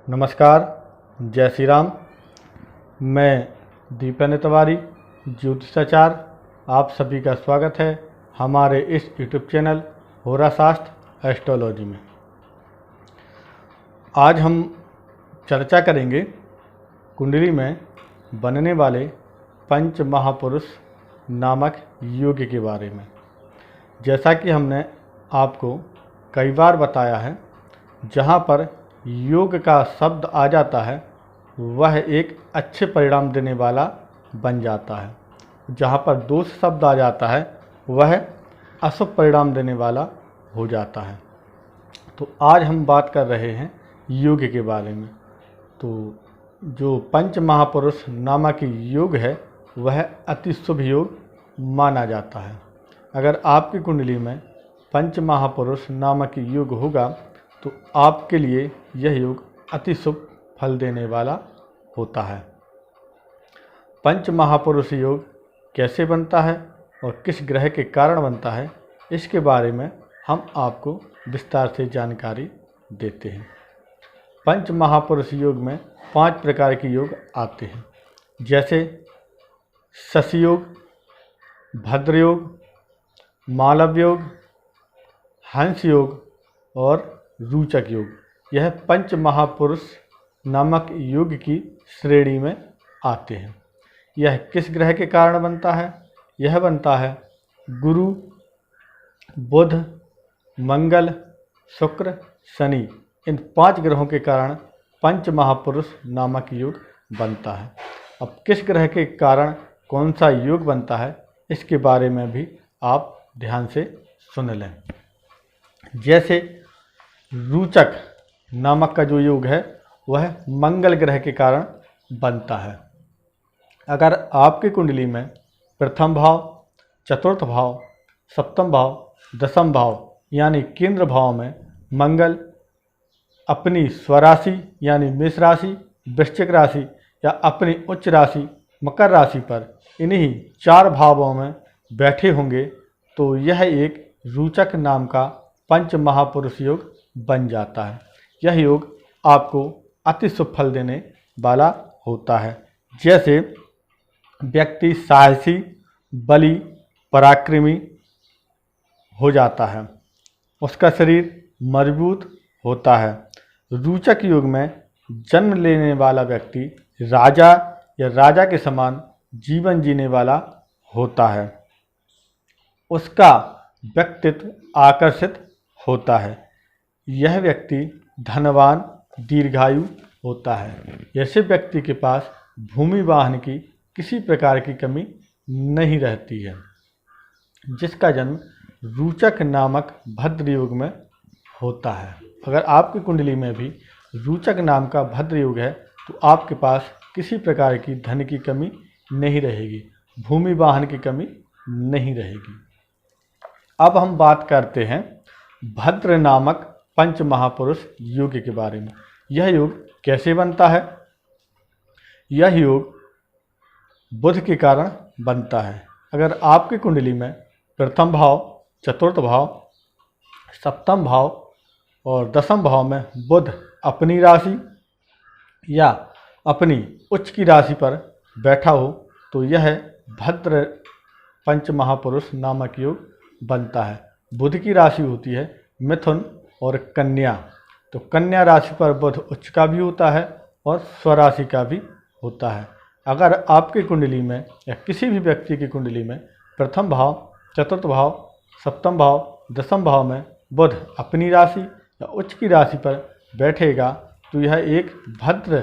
नमस्कार, जय श्री राम। मैं दीपेंद्र तिवारी, ज्योतिषाचार्य, आप सभी का स्वागत है हमारे इस यूट्यूब चैनल होरा शास्त्र एस्ट्रोलॉजी में। आज हम चर्चा करेंगे कुंडली में बनने वाले पंच महापुरुष नामक योग के बारे में। जैसा कि हमने आपको कई बार बताया है, जहाँ पर योग का शब्द आ जाता है वह एक अच्छे परिणाम देने वाला बन जाता है। जहाँ पर दोष शब्द आ जाता है वह अशुभ परिणाम देने वाला हो जाता है। तो आज हम बात कर रहे हैं योग के बारे में। तो जो पंच महापुरुष नामक योग है वह अति शुभ योग माना जाता है। अगर आपकी कुंडली में पंच महापुरुष नामक योग होगा तो आपके लिए यह योग अति शुभ फल देने वाला होता है। पंच महापुरुष योग कैसे बनता है और किस ग्रह के कारण बनता है, इसके बारे में हम आपको विस्तार से जानकारी देते हैं। पंच महापुरुष योग में 5 प्रकार के योग आते हैं, जैसे शशि योग, भद्र योग, मालव योग, हंस योग और रोचक योग। यह पंच महापुरुष नामक योग की श्रेणी में आते हैं। यह किस ग्रह के कारण बनता है? यह बनता है गुरु, बुध, मंगल, शुक्र, शनि, इन 5 ग्रहों के कारण पंच महापुरुष नामक योग बनता है। अब किस ग्रह के कारण कौन सा योग बनता है, इसके बारे में भी आप ध्यान से सुन लें। जैसे रोचक नामक का जो योग है वह मंगल ग्रह के कारण बनता है। अगर आपकी कुंडली में प्रथम भाव, चतुर्थ भाव, सप्तम भाव, दसम भाव यानी केंद्र भाव में मंगल अपनी स्वराशि यानी मेष राशि, वृश्चिक राशि या अपनी उच्च राशि मकर राशि पर इन्हीं 4 भावों में बैठे होंगे तो यह एक रोचक नाम का पंच महापुरुष योग बन जाता है। यह योग आपको अति शुभ फल देने वाला होता है। जैसे व्यक्ति साहसी, बली, पराक्रमी हो जाता है, उसका शरीर मजबूत होता है। रोचक योग में जन्म लेने वाला व्यक्ति राजा या राजा के समान जीवन जीने वाला होता है। उसका व्यक्तित्व आकर्षित होता है। यह व्यक्ति धनवान, दीर्घायु होता है। ऐसे व्यक्ति के पास भूमि वाहन की किसी प्रकार की कमी नहीं रहती है। जिसका जन्म रोचक नामक भद्र योग में होता है। अगर आपकी कुंडली में भी रोचक नाम का भद्र योग है तो आपके पास किसी प्रकार की धन की कमी नहीं रहेगी, भूमि वाहन की कमी नहीं रहेगी। अब हम बात करते हैं भद्र नामक पंच महापुरुष योग के बारे में। यह योग कैसे बनता है? यह योग बुध के कारण बनता है। अगर आपकी कुंडली में प्रथम भाव, चतुर्थ भाव, सप्तम भाव और दसम भाव में बुध अपनी राशि या अपनी उच्च की राशि पर बैठा हो तो यह भद्र पंच महापुरुष नामक योग बनता है। बुध की राशि होती है मिथुन और कन्या, तो कन्या राशि पर बुध उच्च का भी होता है और स्वराशि का भी होता है। अगर आपकी कुंडली में या किसी भी व्यक्ति की कुंडली में प्रथम भाव, चतुर्थ भाव, सप्तम भाव, दसम भाव में बुध अपनी राशि या उच्च की राशि पर बैठेगा तो यह एक भद्र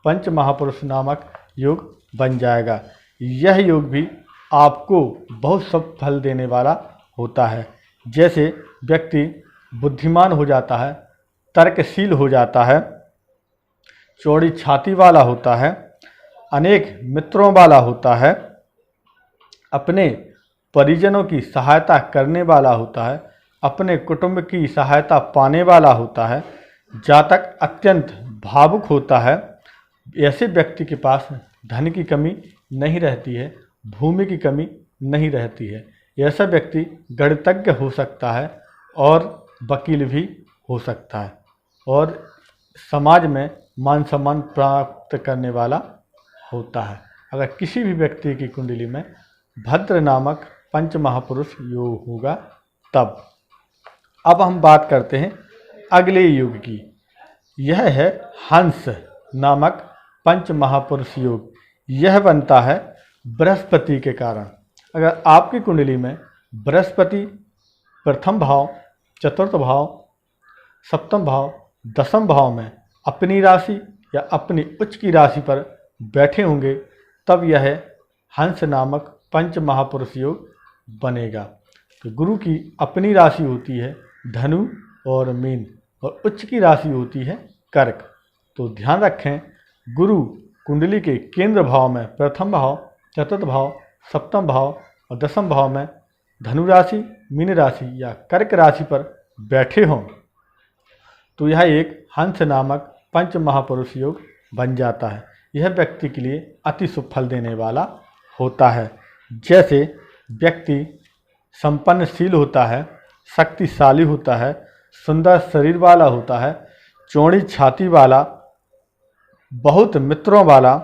पंच महापुरुष नामक योग बन जाएगा। यह योग भी आपको बहुत शुभ फल देने वाला होता है। जैसे व्यक्ति बुद्धिमान हो जाता है, तर्कशील हो जाता है, चौड़ी छाती वाला होता है, अनेक मित्रों वाला होता है, अपने परिजनों की सहायता करने वाला होता है, अपने कुटुंब की सहायता पाने वाला होता है, जातक अत्यंत भावुक होता है। ऐसे व्यक्ति के पास धन की कमी नहीं रहती है, भूमि की कमी नहीं रहती है। ऐसा व्यक्ति गणितज्ञ हो सकता है और वकील भी हो सकता है और समाज में मान सम्मान प्राप्त करने वाला होता है। अगर किसी भी व्यक्ति की कुंडली में भद्र नामक पंच महापुरुष योग होगा तब। अब हम बात करते हैं अगले योग की। यह है हंस नामक पंच महापुरुष योग। यह बनता है बृहस्पति के कारण। अगर आपकी कुंडली में बृहस्पति प्रथम भाव, चतुर्थ भाव, सप्तम भाव, दसम भाव में अपनी राशि या अपनी उच्च की राशि पर बैठे होंगे तब यह हंस नामक पंच महापुरुष योग बनेगा। तो गुरु की अपनी राशि होती है धनु और मीन और उच्च की राशि होती है कर्क। तो ध्यान रखें, गुरु कुंडली के केंद्र भाव में प्रथम भाव, चतुर्थ भाव, सप्तम भाव और दसम भाव में धनु राशि, मीन राशि या कर्क राशि पर बैठे हों तो यह एक हंस नामक पंच महापुरुष योग बन जाता है। यह व्यक्ति के लिए अति शुभ फल देने वाला होता है। जैसे व्यक्ति संपन्नशील होता है, शक्तिशाली होता है, सुंदर शरीर वाला होता है, चौड़ी छाती वाला, बहुत मित्रों वाला,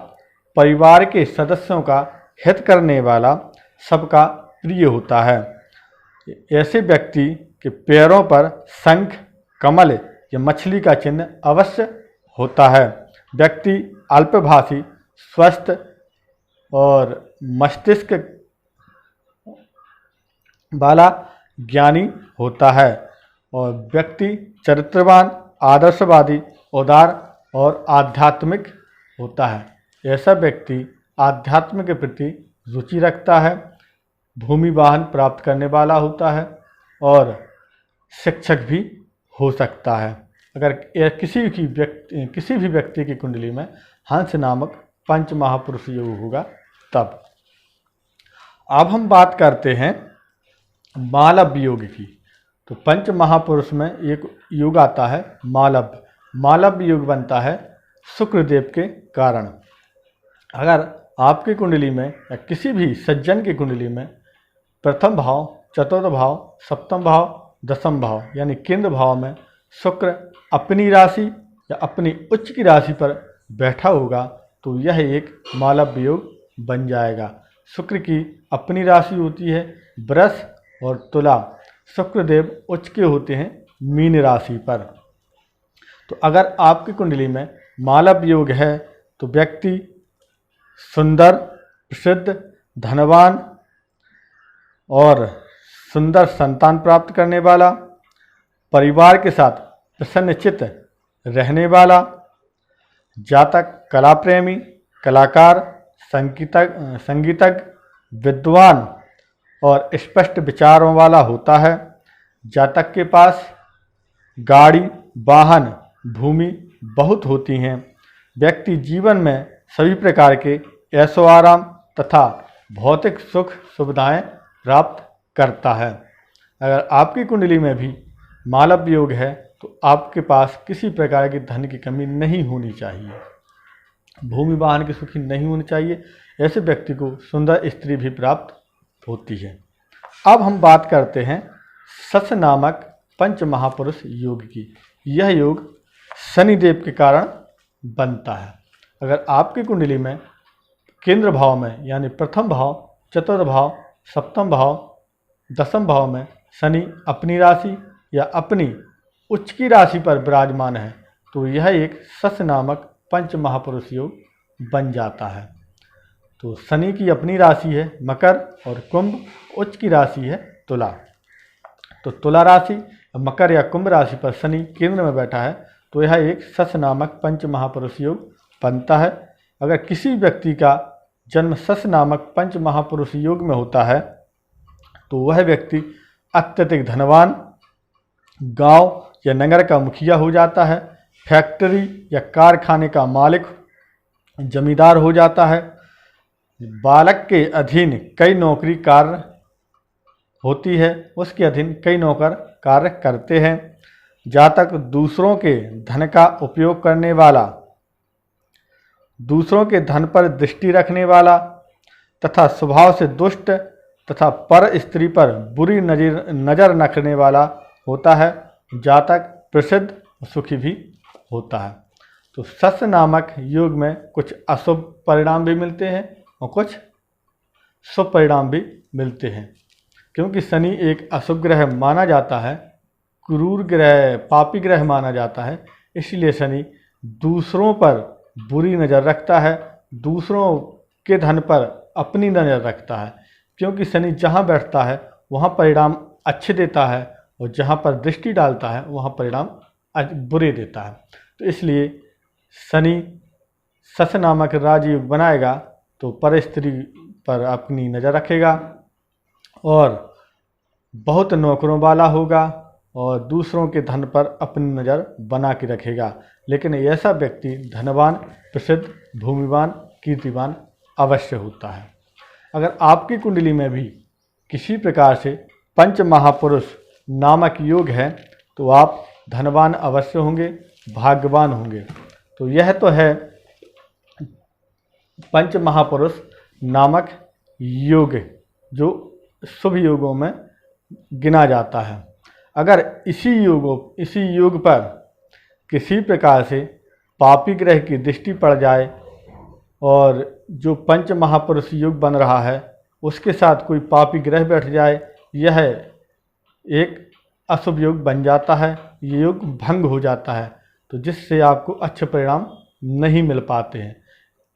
परिवार के सदस्यों का हित करने वाला, सबका प्रिय होता है। ऐसे व्यक्ति के पैरों पर शंख, कमल या मछली का चिन्ह अवश्य होता है। व्यक्ति अल्पभाषी, स्वस्थ और मस्तिष्क वाला ज्ञानी होता है और व्यक्ति चरित्रवान, आदर्शवादी, उदार और आध्यात्मिक होता है। ऐसा व्यक्ति आध्यात्म के प्रति रुचि रखता है, भूमि वाहन प्राप्त करने वाला होता है और शिक्षक भी हो सकता है। अगर किसी भी व्यक्ति की कुंडली में हंस नामक पंच महापुरुष योग होगा तब। अब हम बात करते हैं मालव्य योग की। तो पंच महापुरुष में एक योग आता है मालव्य। मालव्य योग बनता है शुक्रदेव के कारण। अगर आपकी कुंडली में या किसी भी सज्जन की कुंडली में प्रथम भाव, चतुर्थ भाव, सप्तम भाव, दसम भाव यानी केंद्र भाव में शुक्र अपनी राशि या अपनी उच्च की राशि पर बैठा होगा तो यह एक मालव्य योग बन जाएगा। शुक्र की अपनी राशि होती है वृष और तुला। शुक्रदेव उच्च के होते हैं मीन राशि पर। तो अगर आपकी कुंडली में मालव्य योग है तो व्यक्ति सुंदर, प्रसिद्ध, धनवान और सुंदर संतान प्राप्त करने वाला, परिवार के साथ प्रसन्नचित्त रहने वाला, जातक कला प्रेमी, कलाकार, संगीतज्ञ, विद्वान और स्पष्ट विचारों वाला होता है। जातक के पास गाड़ी, वाहन, भूमि बहुत होती हैं। व्यक्ति जीवन में सभी प्रकार के ऐशो आराम तथा भौतिक सुख सुविधाएं प्राप्त करता है। अगर आपकी कुंडली में भी मालव्य योग है तो आपके पास किसी प्रकार की धन की कमी नहीं होनी चाहिए, भूमि वाहन की सुखी नहीं होनी चाहिए। ऐसे व्यक्ति को सुंदर स्त्री भी प्राप्त होती है। अब हम बात करते हैं शश नामक पंच महापुरुष योग की। यह योग शनिदेव के कारण बनता है। अगर आपकी कुंडली में केंद्र भाव में यानी प्रथम भाव, चतुर्थ भाव, सप्तम भाव, दसम भाव में शनि अपनी राशि या अपनी उच्च की राशि पर विराजमान है तो यह एक शश नामक पंच महापुरुष योग बन जाता है। तो शनि की अपनी राशि है मकर और कुंभ, उच्च की राशि है तुला। तो तुला राशि, मकर या कुंभ राशि पर शनि केंद्र में बैठा है तो यह एक शश नामक पंच महापुरुष योग बनता है। अगर किसी व्यक्ति का जन्म शश नामक पंच महापुरुष योग में होता है तो वह व्यक्ति अत्यधिक धनवान, गांव या नगर का मुखिया हो जाता है, फैक्ट्री या कारखाने का मालिक, जमींदार हो जाता है। बालक के अधीन कई नौकरी कार्य होती है, उसके अधीन कई नौकर कार्य करते हैं। जातक दूसरों के धन का उपयोग करने वाला, दूसरों के धन पर दृष्टि रखने वाला तथा स्वभाव से दुष्ट तथा पर स्त्री पर बुरी नज़र रखने वाला होता है। जातक प्रसिद्ध सुखी भी होता है। तो सस नामक योग में कुछ अशुभ परिणाम भी मिलते हैं और कुछ शुभ परिणाम भी मिलते हैं। क्योंकि शनि एक अशुभ ग्रह माना जाता है, क्रूर ग्रह, पापी ग्रह माना जाता है, इसलिए शनि दूसरों पर बुरी नज़र रखता है, दूसरों के धन पर अपनी नज़र रखता है। क्योंकि शनि जहाँ बैठता है वहाँ परिणाम अच्छे देता है और जहाँ पर दृष्टि डालता है वहाँ परिणाम बुरे देता है। तो इसलिए शनि सस नामक राजयोग बनाएगा तो पर स्त्री पर अपनी नज़र रखेगा और बहुत नौकरों वाला होगा और दूसरों के धन पर अपनी नज़र बना के रखेगा। लेकिन ऐसा व्यक्ति धनवान, प्रसिद्ध, भूमिवान, कीर्तिवान अवश्य होता है। अगर आपकी कुंडली में भी किसी प्रकार से पंच महापुरुष नामक योग है तो आप धनवान अवश्य होंगे, भाग्यवान होंगे। तो यह तो है पंच महापुरुष नामक योग जो शुभ योगों में गिना जाता है। अगर इसी योग पर किसी प्रकार से पापी ग्रह की दृष्टि पड़ जाए और जो पंच महापुरुष योग बन रहा है उसके साथ कोई पापी ग्रह बैठ जाए, यह एक अशुभ योग बन जाता है, ये योग भंग हो जाता है, तो जिससे आपको अच्छे परिणाम नहीं मिल पाते हैं।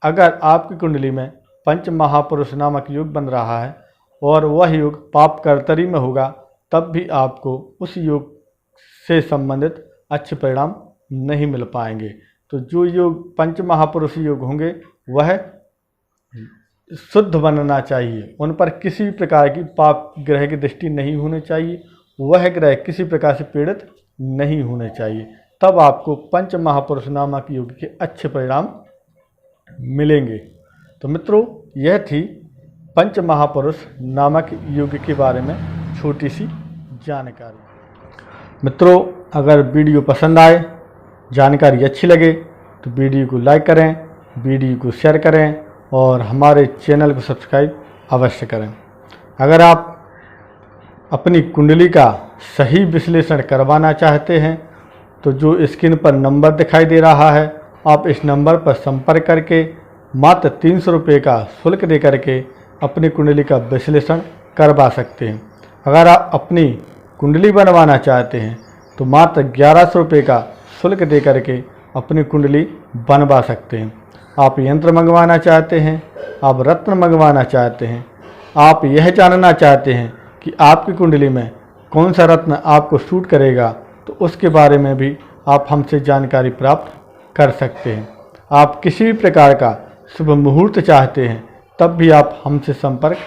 अगर आपकी कुंडली में पंच महापुरुष नामक योग बन रहा है और वह योग पाप कर्तरी में होगा, तब भी आपको उस योग से संबंधित अच्छे परिणाम नहीं मिल पाएंगे। तो जो योग पंच महापुरुष योग होंगे वह शुद्ध बनना चाहिए, उन पर किसी प्रकार की पाप ग्रह की दृष्टि नहीं होनी चाहिए, वह ग्रह किसी प्रकार से पीड़ित नहीं होने चाहिए, तब आपको पंच महापुरुष नामक योग के अच्छे परिणाम मिलेंगे। तो मित्रों, यह थी पंच महापुरुष नामक योग के बारे में छोटी सी जानकारी। मित्रों, अगर वीडियो पसंद आए, जानकारी अच्छी लगे तो वीडियो को लाइक करें, वीडियो को शेयर करें और हमारे चैनल को सब्सक्राइब अवश्य करें। अगर आप अपनी कुंडली का सही विश्लेषण करवाना चाहते हैं तो जो स्क्रीन पर नंबर दिखाई दे रहा है, आप इस नंबर पर संपर्क करके मात्र 300 रुपये का शुल्क दे करके अपनी कुंडली का विश्लेषण करवा सकते हैं। अगर आप अपनी कुंडली बनवाना चाहते हैं तो मात्र 1100 रुपये का शुल्क दे करके अपनी कुंडली बनवा सकते हैं। आप यंत्र मंगवाना चाहते हैं, आप रत्न मंगवाना चाहते हैं, आप यह जानना चाहते हैं कि आपकी कुंडली में कौन सा रत्न आपको सूट करेगा, तो उसके बारे में भी आप हमसे जानकारी प्राप्त कर सकते हैं। आप किसी भी प्रकार का शुभ मुहूर्त चाहते हैं तब भी आप हमसे संपर्क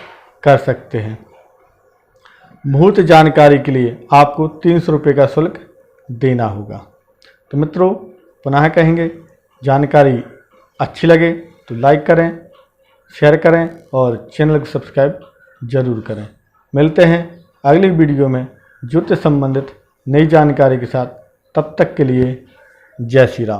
कर सकते हैं। मुहूर्त जानकारी के लिए आपको 300 रुपये का शुल्क देना होगा। तो मित्रों, पुनः कहेंगे, जानकारी अच्छी लगे तो लाइक करें, शेयर करें और चैनल को सब्सक्राइब जरूर करें। मिलते हैं अगली वीडियो में ज्योतिष संबंधित नई जानकारी के साथ। तब तक के लिए जय श्री राम।